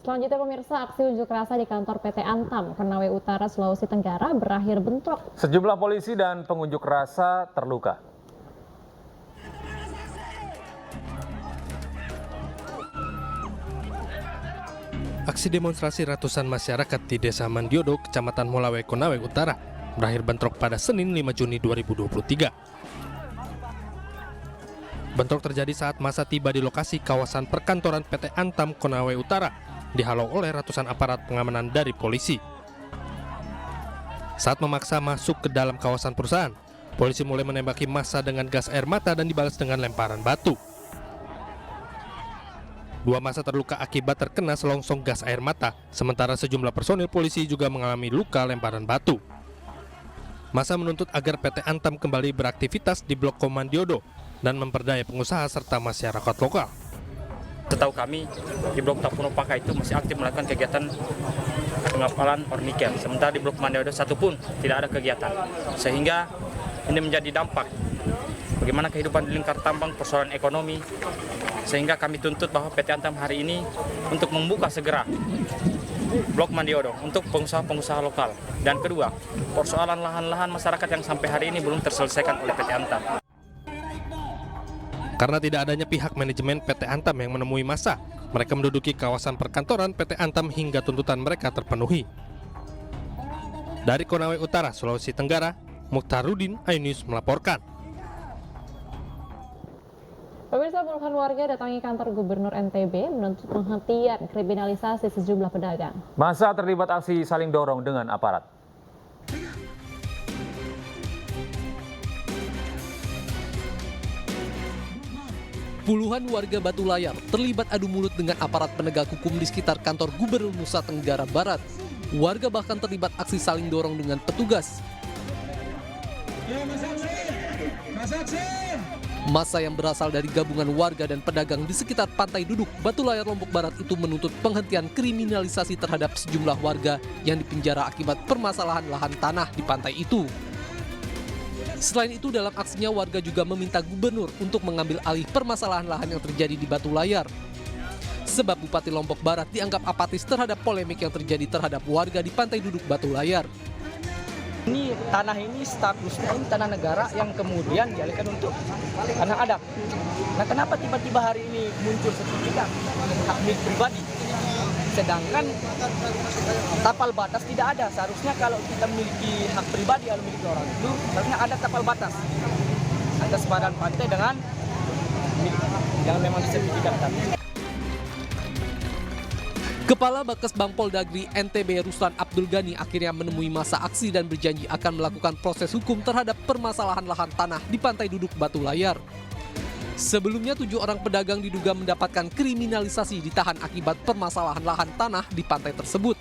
Selanjutnya pemirsa, aksi unjuk rasa di kantor PT Antam, Konawe Utara, Sulawesi Tenggara berakhir bentrok. Sejumlah polisi dan pengunjuk rasa terluka. Aksi demonstrasi ratusan masyarakat di Desa Mandiodo, Kecamatan Molawe, Konawe Utara, berakhir bentrok pada Senin 5 Juni 2023. Bentrok terjadi saat massa tiba di lokasi kawasan perkantoran PT Antam, Konawe Utara, dihalau oleh ratusan aparat pengamanan dari polisi. Saat memaksa masuk ke dalam kawasan perusahaan, polisi mulai menembaki massa dengan gas air mata dan dibalas dengan lemparan batu. Dua massa terluka akibat terkena selongsong gas air mata, sementara sejumlah personil polisi juga mengalami luka lemparan batu. Massa menuntut agar PT Antam kembali beraktivitas di Blok Komandiodo dan memperdaya pengusaha serta masyarakat lokal. Setahu kami, di Blok Tapunopaka itu masih aktif melakukan kegiatan pengapalan ore nikel. Sementara di Blok Mandiodo satu pun tidak ada kegiatan. Sehingga ini menjadi dampak bagaimana kehidupan di lingkar tambang, persoalan ekonomi. Sehingga kami tuntut bahwa PT Antam hari ini untuk membuka segera Blok Mandiodo untuk pengusaha-pengusaha lokal. Dan kedua, persoalan lahan-lahan masyarakat yang sampai hari ini belum terselesaikan oleh PT Antam. Karena tidak adanya pihak manajemen PT Antam yang menemui massa, mereka menduduki kawasan perkantoran PT Antam hingga tuntutan mereka terpenuhi. Dari Konawe Utara, Sulawesi Tenggara, Mukhtarudin, iNews melaporkan. Pemirsa, puluhan warga datangi kantor Gubernur NTB menuntut penghentian kriminalisasi sejumlah pedagang. Massa terlibat aksi saling dorong dengan aparat. Puluhan warga Batu Layar terlibat adu mulut dengan aparat penegak hukum di sekitar kantor Gubernur Nusa Tenggara Barat. Warga bahkan terlibat aksi saling dorong dengan petugas. Massa yang berasal dari gabungan warga dan pedagang di sekitar Pantai Duduk, Batu Layar, Lombok Barat itu menuntut penghentian kriminalisasi terhadap sejumlah warga yang dipenjara akibat permasalahan lahan tanah di pantai itu. Selain itu, dalam aksinya warga juga meminta gubernur untuk mengambil alih permasalahan lahan yang terjadi di Batu Layar. Sebab Bupati Lombok Barat dianggap apatis terhadap polemik yang terjadi terhadap warga di Pantai Duduk Batu Layar. Ini tanah ini statusnya ini tanah negara yang kemudian dialihkan untuk tanah adat. Nah, kenapa tiba-tiba hari ini muncul sertifikat hak milik pribadi? Sedangkan tapal batas tidak ada. Seharusnya kalau kita memiliki hak pribadi atau milik orang itu, seharusnya ada tapal batas atas badan pantai dengan milik yang memang disertifikatkan. Kepala Bakas Bangpol Dagri NTB Ruslan Abdul Ghani akhirnya menemui massa aksi dan berjanji akan melakukan proses hukum terhadap permasalahan lahan tanah di Pantai Duduk Batu Layar. Sebelumnya 7 orang pedagang diduga mendapatkan kriminalisasi ditahan akibat permasalahan lahan tanah di pantai tersebut.